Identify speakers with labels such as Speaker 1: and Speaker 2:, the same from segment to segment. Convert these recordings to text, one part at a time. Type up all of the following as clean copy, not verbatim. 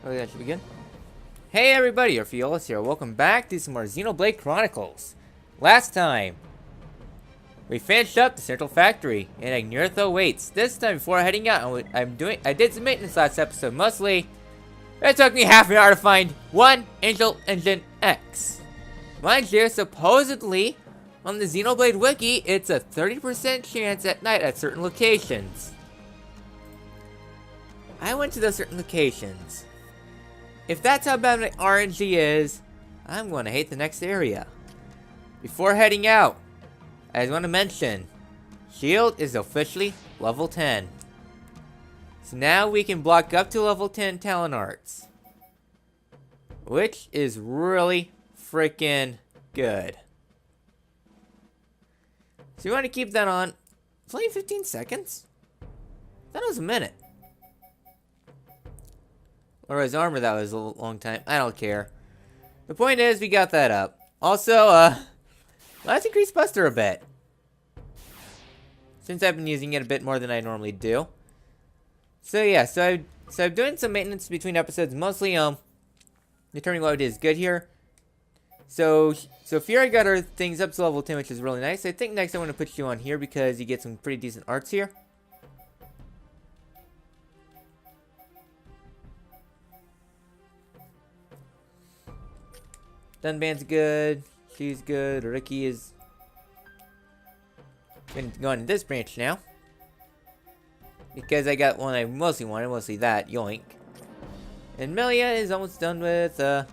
Speaker 1: Oh, that should begin. Hey everybody, Orpheolus here. Welcome back to some more Xenoblade Chronicles. Last time, we finished up the Central Factory, and Agniritha waits. This time, before heading out, I did some maintenance last episode. Mostly, it took me half an hour to find one Angel Engine X. Mind you, supposedly, on the Xenoblade Wiki, it's a 30% chance at night at certain locations. I went to those certain locations. If that's how bad my RNG is, I'm going to hate the next area. Before heading out, I just want to mention, Shield is officially level 10. So now we can block up to level 10 talent arts. Which is really freaking good. So you want to keep that on. It's only 15 seconds? That was a minute. Or his armor, that was a long time. I don't care. The point is, we got that up. Also, let's increase Buster a bit. Since I've been using it a bit more than I normally do. So yeah, so I'm doing some maintenance between episodes, mostly determining what is good here. So Fiora got her things up to level 10, which is really nice. I think next I want to put you on here because you get some pretty decent arts here. Dunban's good. She's good. Ricky is going to this branch now. Because I got one I mostly wanted. Mostly that. Yoink. And Melia is almost done with that.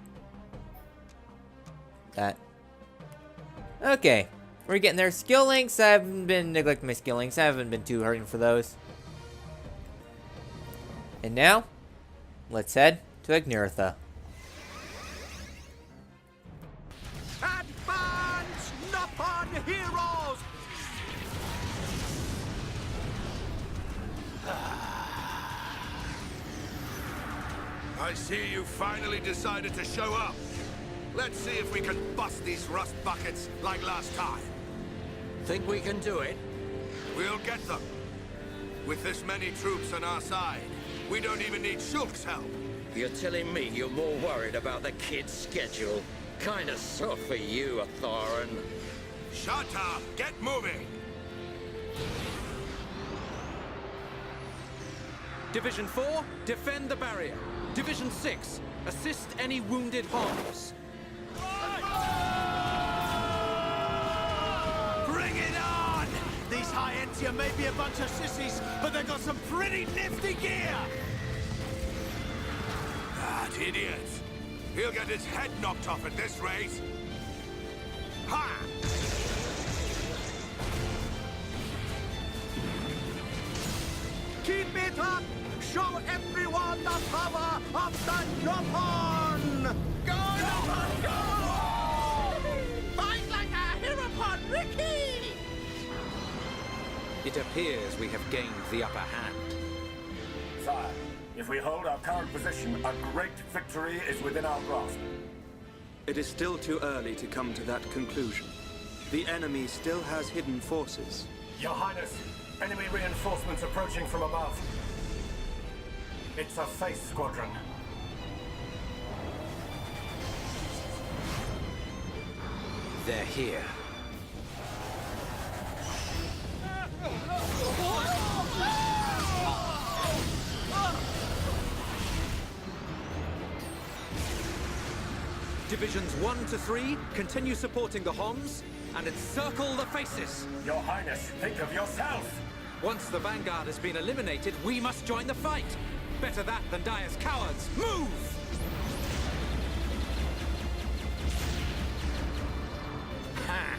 Speaker 1: Okay. We're getting there. Skill links. I haven't been neglecting my skill links. I haven't been too hurting for those. And now, let's head to Agniritha.
Speaker 2: Heroes! I see you finally decided to show up. Let's see if we can bust these rust buckets like last time.
Speaker 3: Think we can do it?
Speaker 2: We'll get them. With this many troops on our side, we don't even need Shulk's help.
Speaker 3: You're telling me you're more worried about the kid's schedule? Kinda soft for you, Atharan.
Speaker 2: Shut up! Get moving!
Speaker 4: Division 4, defend the barrier. Division 6, assist any wounded Homs.
Speaker 2: Bring it on!
Speaker 5: These Hyentia may be a bunch of sissies, but they've got some pretty nifty gear!
Speaker 2: That idiot! He'll get his head knocked off at this rate! Ha!
Speaker 5: Keep it up! Show everyone the power of the Dropon! Go, Dropon, go! Fight like a Herapon, Ricky!
Speaker 4: It appears we have gained the upper hand.
Speaker 6: Sire, if we hold our current position, a great victory is within our grasp.
Speaker 7: It is still too early to come to that conclusion. The enemy still has hidden forces.
Speaker 6: Your Highness, enemy reinforcements approaching from above. It's a face squadron.
Speaker 4: They're here. Divisions 1 to 3, continue supporting the Homs, and encircle the faces.
Speaker 6: Your Highness, think of yourself!
Speaker 4: Once the Vanguard has been eliminated, we must join the fight. Better that than die as cowards. Move!
Speaker 3: Ha!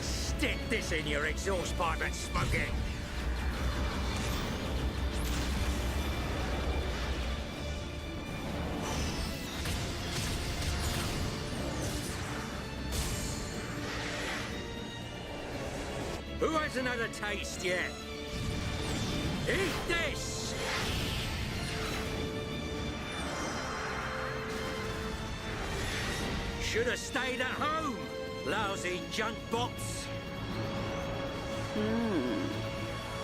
Speaker 3: Stick this in your exhaust pipe and smoke it. Who hasn't had a taste yet? Eat this! Should have stayed at home, lousy junk bots.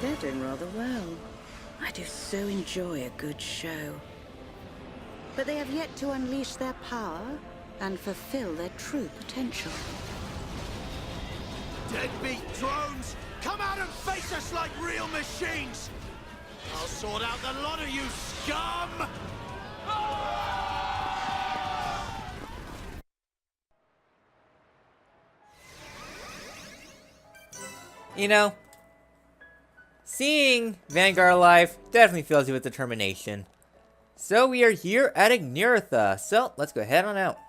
Speaker 8: They're doing rather well. I do so enjoy a good show. But they have yet to unleash their power and fulfill their true potential.
Speaker 2: Deadbeat drones! Come out and face us like real machines! I'll sort out the lot of you, scum!
Speaker 1: You know, seeing Vanguard alive definitely fills you with determination. So we are here at Agniritha, so let's go ahead on out.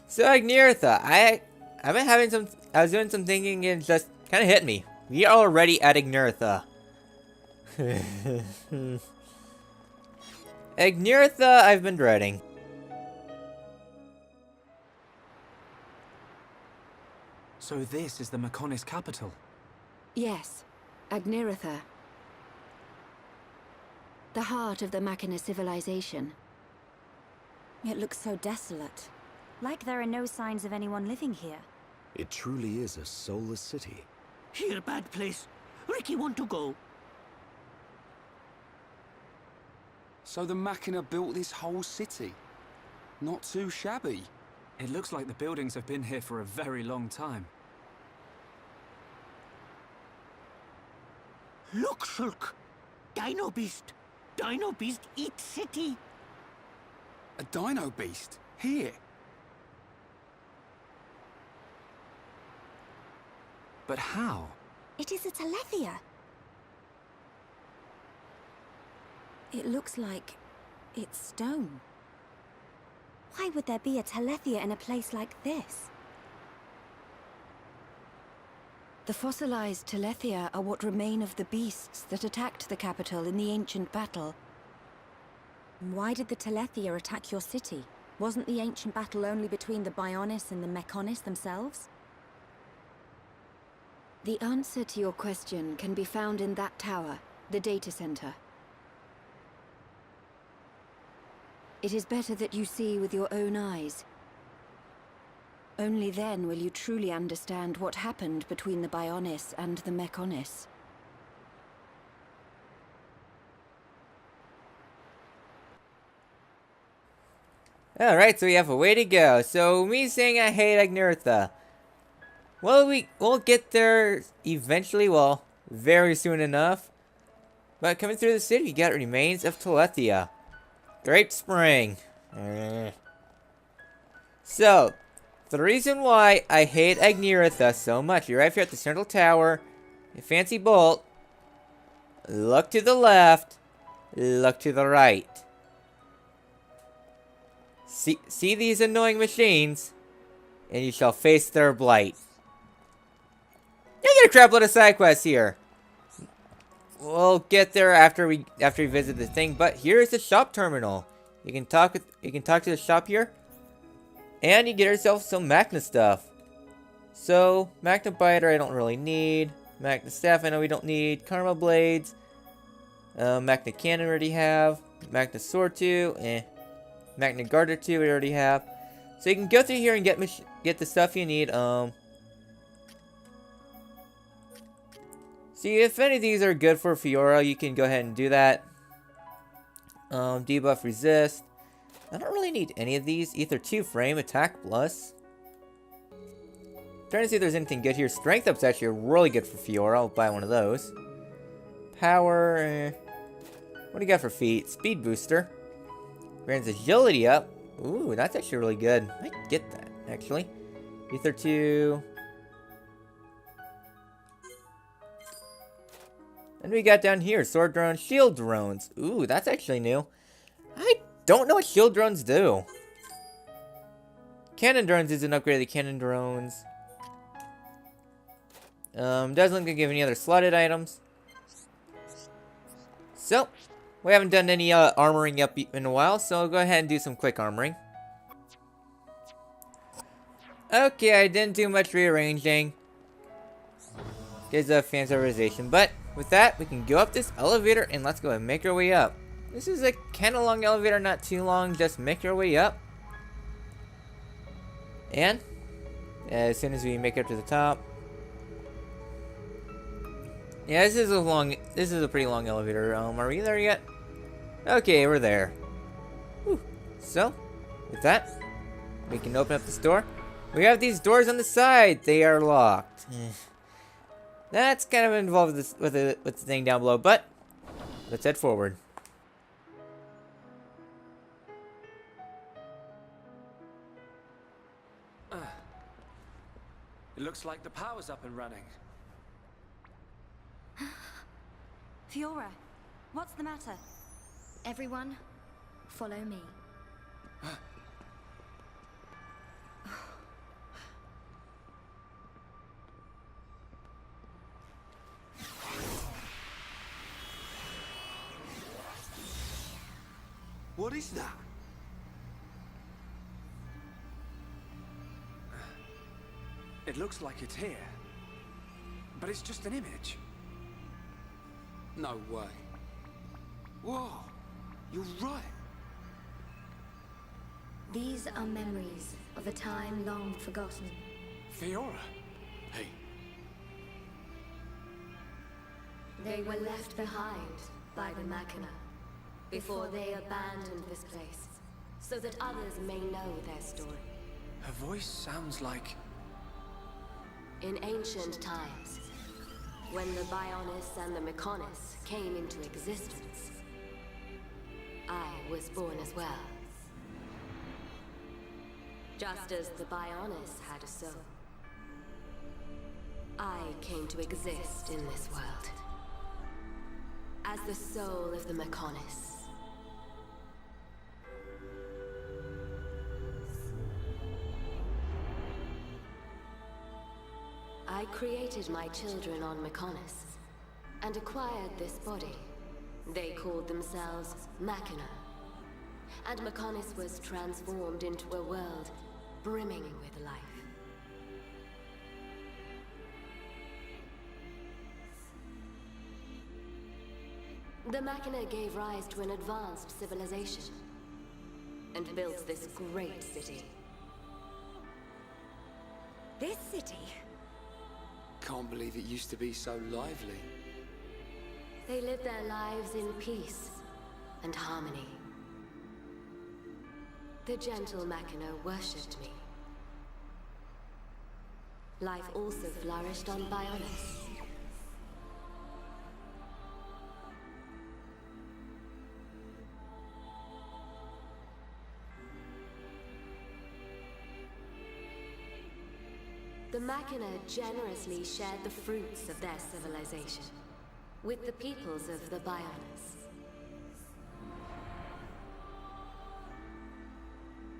Speaker 1: So Agniritha, I've been having some, I was doing some thinking and it just kind of hit me. We are already at Agniritha. Agniritha, I've been dreading.
Speaker 9: So this is the Mechonis capital?
Speaker 8: Yes, Agniritha. The heart of the Machina civilization.
Speaker 10: It looks so desolate. Like there are no signs of anyone living here.
Speaker 11: It truly is a soulless city.
Speaker 5: Here, bad place. Ricky want to go.
Speaker 7: So the Machina built this whole city? Not too shabby.
Speaker 9: It looks like the buildings have been here for a very long time.
Speaker 5: Look, Shulk. Dino beast. Dino beast eat city.
Speaker 7: A dino beast? Here?
Speaker 9: But how?
Speaker 10: It is a Telethia. It looks like it's stone. Why would there be a Telethia in a place like this?
Speaker 8: The fossilized Telethia are what remain of the beasts that attacked the capital in the ancient battle.
Speaker 10: Why did the Telethia attack your city? Wasn't the ancient battle only between the Bionis and the Mechonis themselves?
Speaker 8: The answer to your question can be found in that tower, the data center. It is better that you see with your own eyes. Only then will you truly understand what happened between the Bionis and the Mechonis.
Speaker 1: Alright, so we have a way to go. So me saying I hate Agniritha. Well, we'll get there eventually, well, very soon enough. But coming through the city, we got remains of Telethia. Great Spring. So, the reason why I hate Agniritha so much, you're right here at the central tower, a fancy bolt, look to the left, look to the right. See these annoying machines, and you shall face their blight. You get a crap load of side quests here. We'll get there after we visit the thing, but here's the shop terminal. You can talk to the shop here, and you get yourself some Magna stuff. So Magna Biter I don't really need. Magna Staff I know we don't need. Karma Blades, Magna Cannon we already have. Magna Sword 2, Magna Garter 2 we already have. So you can go through here and get the stuff you need. See, if any of these are good for Fiora, you can go ahead and do that. Debuff Resist. I don't really need any of these. Ether 2 Frame, Attack Plus. Trying to see if there's anything good here. Strength Up's actually really good for Fiora. I'll buy one of those. Power. What do you got for feet? Speed Booster. Grants Agility up. Ooh, that's actually really good. I might get that, actually. Ether 2. And we got down here, Sword Drone, Shield Drones. Ooh, that's actually new. I don't know what Shield Drones do. Cannon Drones is an upgrade of the Cannon Drones. Doesn't look like give any other slotted items. So, we haven't done any armoring up in a while, so I'll go ahead and do some quick armoring. Okay, I didn't do much rearranging. Gives a fan servization, but with that, we can go up this elevator and let's go and make our way up. This is a kind of long elevator, not too long, just make our way up. And as soon as we make it up to the top. Yeah, this is a pretty long elevator. Are we there yet? Okay, we're there. Whew. So, with that, we can open up this door. We have these doors on the side. They are locked. That's kind of involved with the thing down below, but let's head forward.
Speaker 9: It looks like the power's up and running.
Speaker 10: Fiora, what's the matter?
Speaker 12: Everyone, follow me.
Speaker 2: What is that?
Speaker 9: It looks like it's here. But it's just an image.
Speaker 2: No way. Whoa, you're right.
Speaker 12: These are memories of a time long forgotten.
Speaker 9: Fiora.
Speaker 2: Hey.
Speaker 12: They were left behind by the Machina before they abandoned this place, so that others may know their story.
Speaker 9: Her voice sounds like...
Speaker 12: In ancient times, when the Bionis and the Mechonis came into existence, I was born as well. Just as the Bionis had a soul, I came to exist in this world as the soul of the Mechonis. I created my children on Mechonis and acquired this body. They called themselves Machina, and Mechonis was transformed into a world brimming with life. The Machina gave rise to an advanced civilization and built this great city.
Speaker 10: This city?
Speaker 7: Can't believe it used to be so lively.
Speaker 12: They lived their lives in peace and harmony. The gentle Machina worshipped me. Life also flourished on Bionis. The Machina generously shared the fruits of their civilization with the peoples of the Bionis.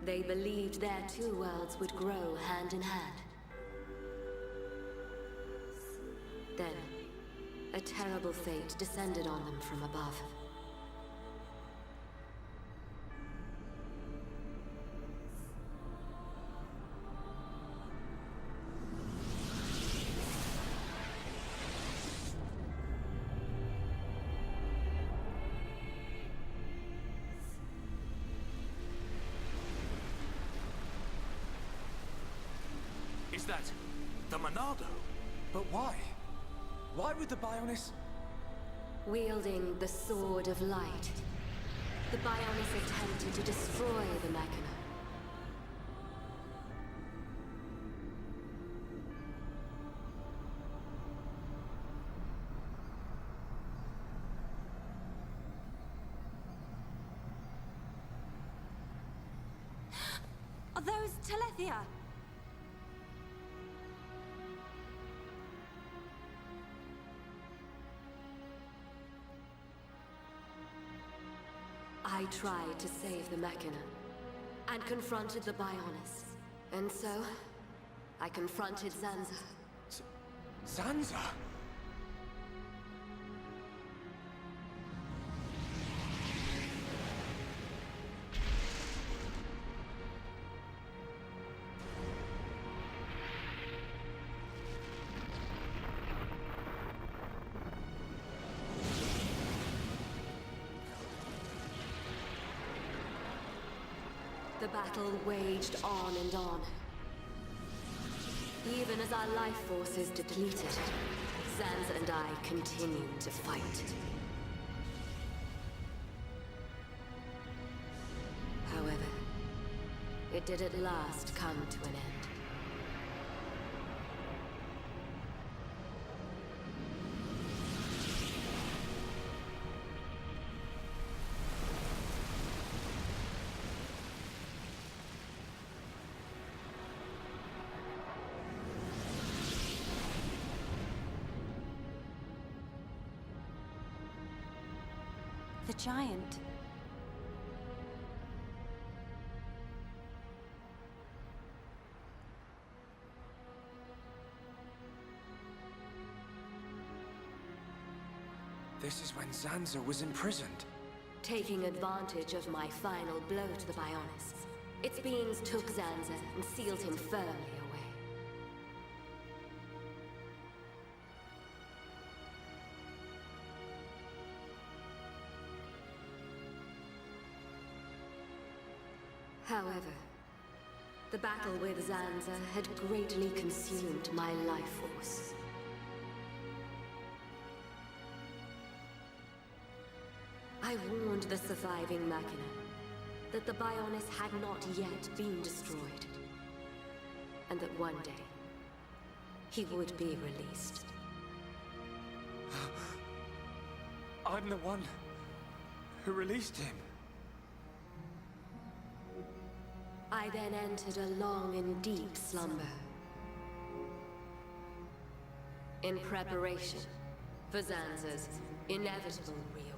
Speaker 12: They believed their two worlds would grow hand in hand. Then, a terrible fate descended on them from above.
Speaker 6: Is that the Monado?
Speaker 9: But why? Why would the Bionis...
Speaker 12: Wielding the Sword of Light, the Bionis attempted to destroy the Machina.
Speaker 10: Are those Telethia?
Speaker 12: I tried to save the Machina, and confronted the Bionis. And so, I confronted Zanza.
Speaker 9: Zanza?
Speaker 12: The battle waged on and on. Even as our life forces depleted, Zanza and I continued to fight. However, it did at last come to an end.
Speaker 10: The giant.
Speaker 9: This is when Zanza was imprisoned.
Speaker 12: Taking advantage of my final blow to the Bionis, its beings took Zanza and sealed him firmly away. However, the battle with Zanza had greatly consumed my life force. I warned the surviving Machina that the Bionis had not yet been destroyed, and that one day he would be released.
Speaker 9: I'm the one who released him.
Speaker 12: I then entered a long and deep slumber, in preparation for Zanza's inevitable reawakening.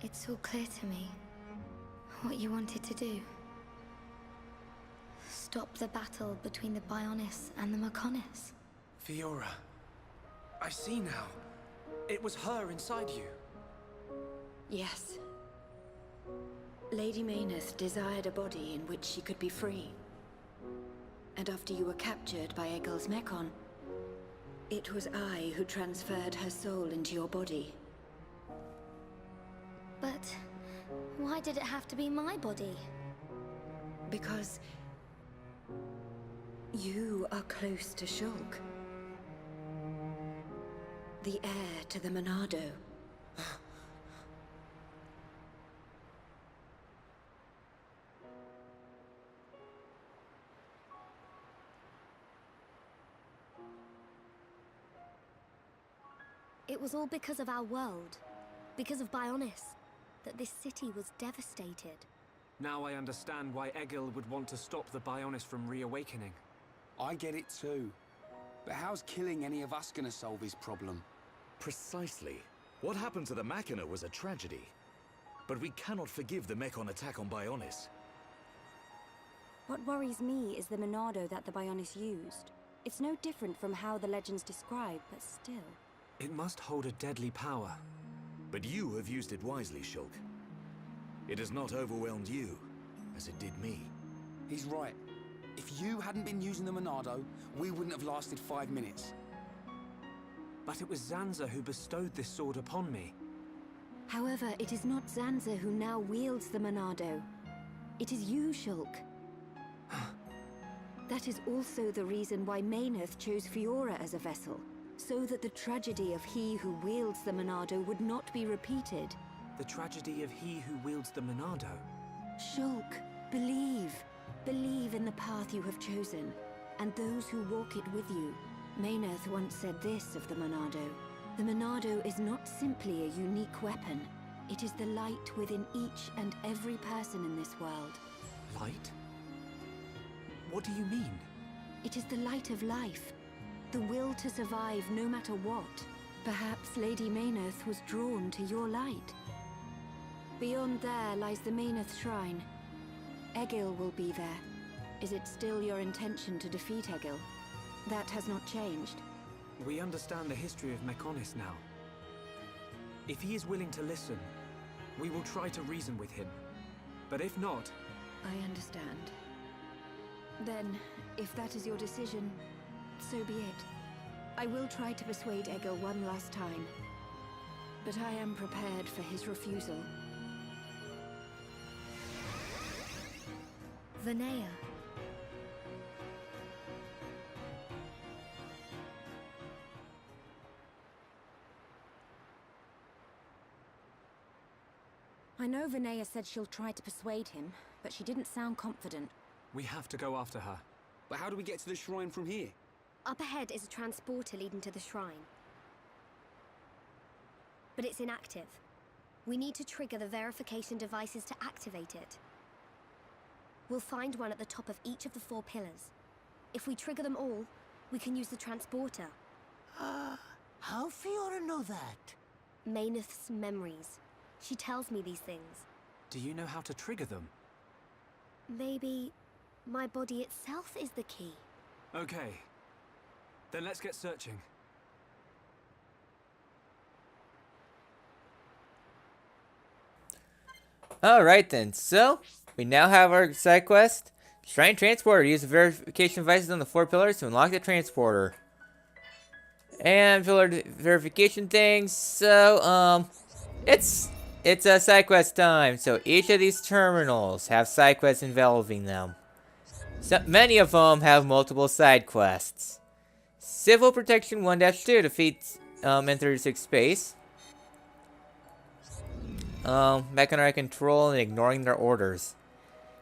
Speaker 10: It's all clear to me what you wanted to do. Stop the battle between the Bionis and the Mechonis.
Speaker 9: Fiora, I see now. It was her inside you.
Speaker 8: Yes. Lady Mechonis desired a body in which she could be free. And after you were captured by Egil's Mechon, it was I who transferred her soul into your body.
Speaker 10: But why did it have to be my body?
Speaker 8: Because you are close to Shulk, the heir to the Monado.
Speaker 10: It was all because of our world, because of Bionis, that this city was devastated.
Speaker 9: Now I understand why Egil would want to stop the Bionis from reawakening.
Speaker 13: I get it too. But how's killing any of us gonna solve his problem?
Speaker 11: Precisely. What happened to the Machina was a tragedy. But we cannot forgive the Mechon attack on Bionis.
Speaker 10: What worries me is the Monado that the Bionis used. It's no different from how the legends describe, but still.
Speaker 9: It must hold a deadly power.
Speaker 11: But you have used it wisely, Shulk. It has not overwhelmed you, as it did me.
Speaker 13: He's right. If you hadn't been using the Monado, we wouldn't have lasted 5 minutes.
Speaker 9: But it was Zanza who bestowed this sword upon me.
Speaker 10: However, it is not Zanza who now wields the Monado. It is you, Shulk. That is also the reason why Mechonis chose Fiora as a vessel, so that the tragedy of he who wields the Monado would not be repeated.
Speaker 9: The tragedy of he who wields the Monado.
Speaker 10: Shulk, believe. Believe in the path you have chosen, and those who walk it with you. Mechonis once said this of the Monado. The Monado is not simply a unique weapon. It is the light within each and every person in this world.
Speaker 9: Light? What do you mean?
Speaker 10: It is the light of life. The will to survive no matter what. Perhaps Lady Mechonis was drawn to your light. Beyond there lies the Mechonis Shrine. Egil will be there. Is it still your intention to defeat Egil? That has not changed.
Speaker 9: We understand the history of Mechonis now. If he is willing to listen, we will try to reason with him. But if not...
Speaker 8: I understand.
Speaker 10: Then, if that is your decision, so be it. I will try to persuade Egil one last time. But I am prepared for his refusal.
Speaker 14: Vanea. I know Vanea said she'll try to persuade him, but she didn't sound confident.
Speaker 9: We have to go after her.
Speaker 13: But how do we get to the shrine from here?
Speaker 14: Up ahead is a transporter leading to the shrine. But it's inactive. We need to trigger the verification devices to activate it. We'll find one at the top of each of the 4 pillars. If we trigger them all, we can use the transporter.
Speaker 5: How Fiora know that?
Speaker 14: Meyneth's memories. She tells me these things.
Speaker 9: Do you know how to trigger them?
Speaker 14: Maybe my body itself is the key.
Speaker 9: Okay. Then let's get searching.
Speaker 1: Alright then, so we now have our side quest. Shrine Transporter. Use the verification devices on the 4 pillars to unlock the transporter. And pillar verification things. So, it's a side quest time. So each of these terminals have side quests involving them. So many of them have multiple side quests. Civil Protection 1-2 defeats N36 Space. Mechonar control and ignoring their orders.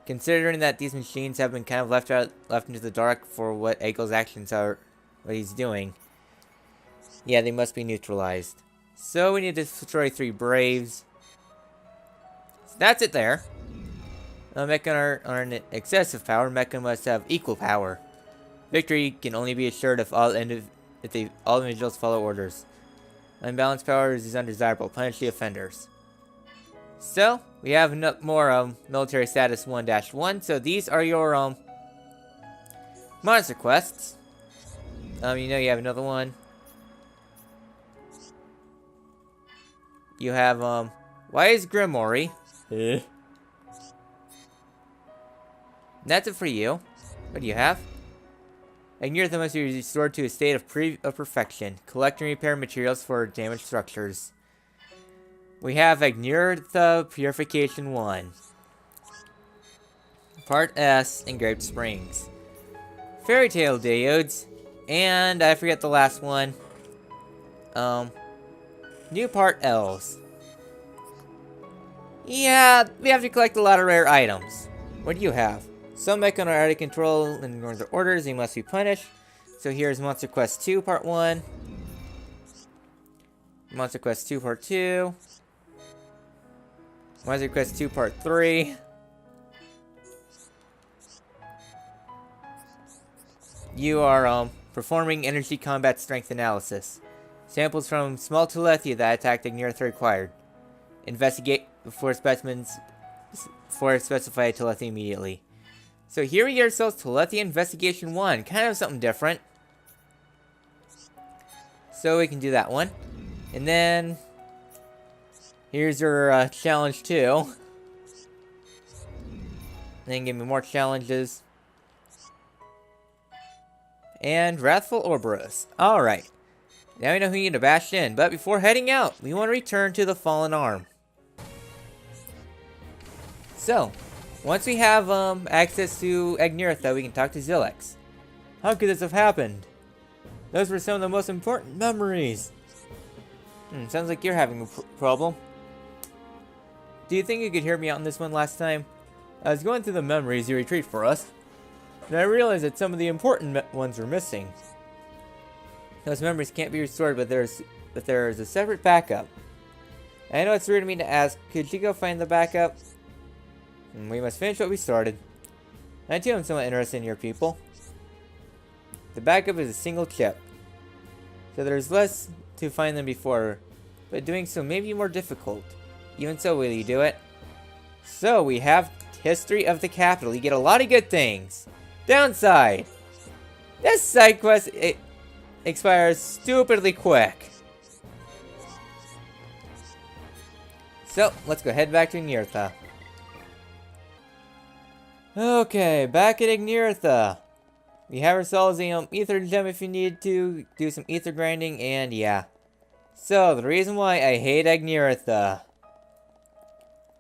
Speaker 1: Considering that these machines have been kind of left into the dark for what Egil's actions are, what he's doing. Yeah, they must be neutralized. So we need to destroy 3 Braves. So that's it there. Mechonar aren't excessive power. Mecha must have equal power. Victory can only be assured if all individuals follow orders. Unbalanced power is undesirable. Punish the offenders. So, we have more military status 1-1. So these are your monster quests. You know you have another one. You have why is Grimory? That's it for you. What do you have? Agniritha must be restored to a state of perfection. Collect and repair materials for damaged structures. We have Agniritha Purification 1. Part S, Engraved Springs. Fairy Tale Diodes. And I forget the last one. New Part L's. Yeah, we have to collect a lot of rare items. What do you have? Some Mechonar are out of control and ignore their orders. They must be punished. So here's Monster Quest 2 Part 1. Monster Quest 2 Part 2. Monster Quest 2 Part 3. You are performing energy combat strength analysis. Samples from small Telethia that attacked Agniritha required. Investigate before specified Telethia immediately. So here we get ourselves Telethia Investigation 1. Kind of something different. So we can do that one. And then here's your challenge 2. And then give me more challenges. And Wrathful Orpheolus. Alright. Now we know who we need to bash in. But before heading out, we want to return to the Fallen Arm. So, once we have access to Agniritha, we can talk to Zilex. How could this have happened? Those were some of the most important memories. Sounds like you're having a problem. Do you think you could hear me out on this one last time? I was going through the memories you retrieved for us, and I realized that some of the important ones were missing. Those memories can't be restored, but there's a separate backup. I know it's rude of me to ask, could you go find the backup? We must finish what we started. I too am somewhat interested in your people. The backup is a single chip, so there's less to find than before, but doing so may be more difficult. Even so, will you do it? So, we have History of the Capital. You get a lot of good things. Downside. This side quest, it expires stupidly quick. So, let's go head back to Agniritha. Okay, back at Agniritha. We have ourselves a ether gem if you need to do some ether grinding, and yeah. So, the reason why I hate Agniritha.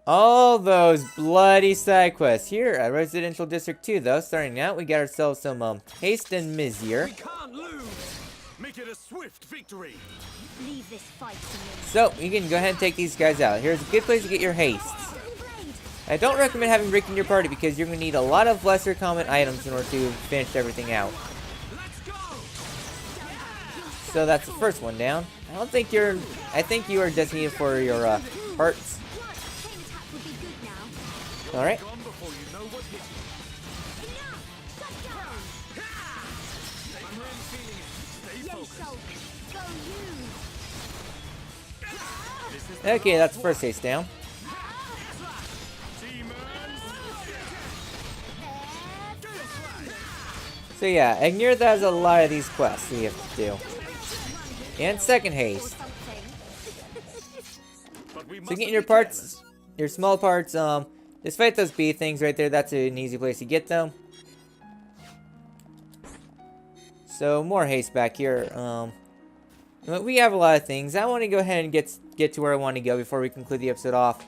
Speaker 1: All those bloody side quests. Here at Residential District 2, though, starting out, we got ourselves some haste and Mizier.
Speaker 11: Can't lose. Make it a swift victory.
Speaker 14: Leave this fight to me.
Speaker 1: So, you can go ahead and take these guys out. Here's a good place to get your hastes. I don't recommend having Rick in your party because you're going to need a lot of lesser common items in order to finish everything out. So that's the first one down. I think you are designated for your parts. Alright. Okay, that's the first haste down. So yeah, Agniritha has a lot of these quests that you have to do. And second haste. So getting your parts, your small parts, just fight those bee things right there. That's an easy place to get them. So more haste back here. We have a lot of things. I want to go ahead and get to where I want to go before we conclude the episode off.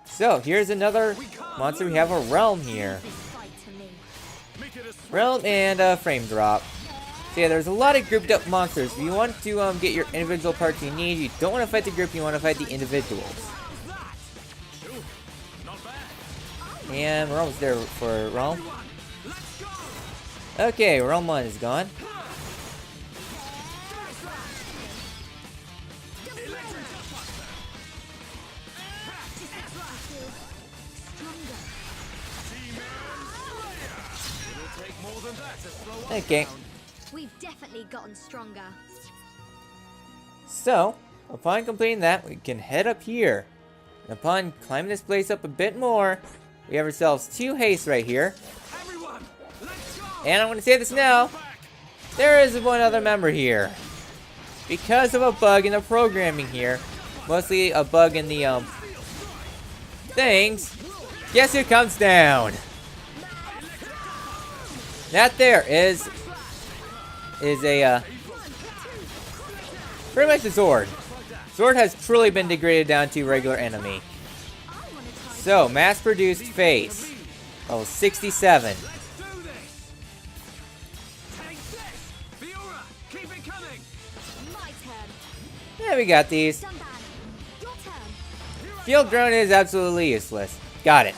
Speaker 1: So here's another monster. We have a realm here. Realm and frame drop. So yeah, there's a lot of grouped up monsters. If you want to get your individual parts you need, you don't want to fight the group, you want to fight the individuals. And we're almost there for Realm. Okay, Realm 1 is gone. Okay.
Speaker 14: We've definitely gotten stronger.
Speaker 1: So, upon completing that, we can head up here. And upon climbing this place up a bit more, we have ourselves 2 haste right here. And I'm going to say this now. There is one other member here. Because of a bug in the programming here, mostly a bug in the things, guess who comes down? That there is a pretty much a Zord. Zord has truly been degraded down to regular enemy. So, mass-produced face. Level 67. Yeah, we got these. Field drone is absolutely useless. Got it.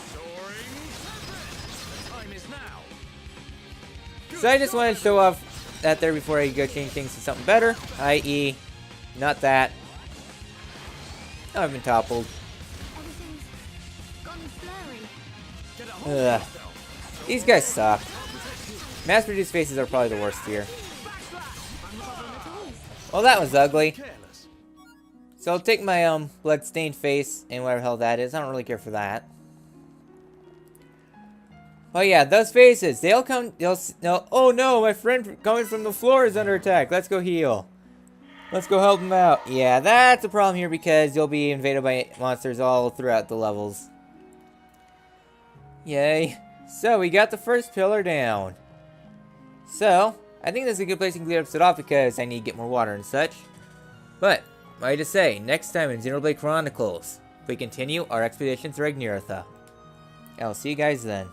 Speaker 1: So I just wanted to show off that there before I go change things to something better, i.e., not that. Oh, I've been toppled. Ugh. These guys suck. Mass-produced faces are probably the worst here. Well, that was ugly. So I'll take my blood-stained face and whatever the hell that is. I don't really care for that. Oh yeah, those faces, they'll no, oh no, my friend coming from the floor is under attack. Let's go heal. Let's go help him out. Yeah, that's a problem here because you'll be invaded by monsters all throughout the levels. Yay. So, we got the first pillar down. So, I think this is a good place to complete the episode off because I need to get more water and such. But, what to say, next time in Xenoblade Chronicles, we continue our expedition through Agniritha. I'll see you guys then.